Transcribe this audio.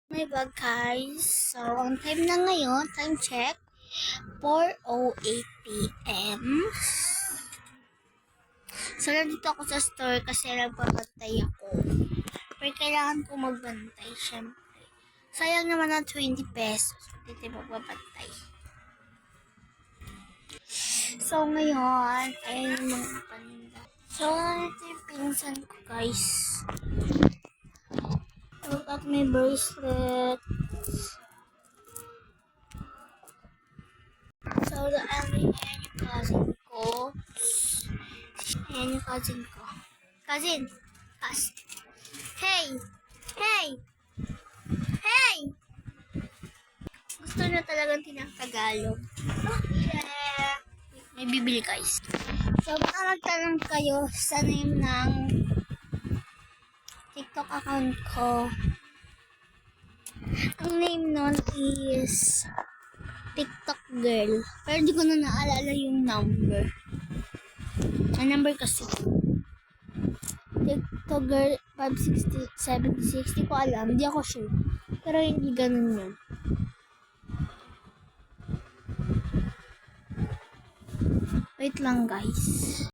My bag guys. So, ang time na ngayon, time check, 4:08 p.m. So, nandito ako sa store kasi nagpapantay ako. Pero kailangan ko magbantay, syempre. Sayang naman ang 20 pesos. Dito magbabantay. So, ngayon, ay mga panda. So, ito yung pinsan ko guys. Look at my bracelet. So, ayan yung cousin ko. Ayan yung cousin ko. Cousin! Hey! Hey! Hey! Gusto na talagang tinatagalog. Yeah. May bibili guys. So, baka magtanong kayo sa name ng TikTok account ko. Ang name nun is TikTok girl. Pero di ko na naalala yung number. Ang number kasi TikTok girl 560, 70, 60 ko alam. Di ako sure. Pero hindi ganun yun. Wait lang guys.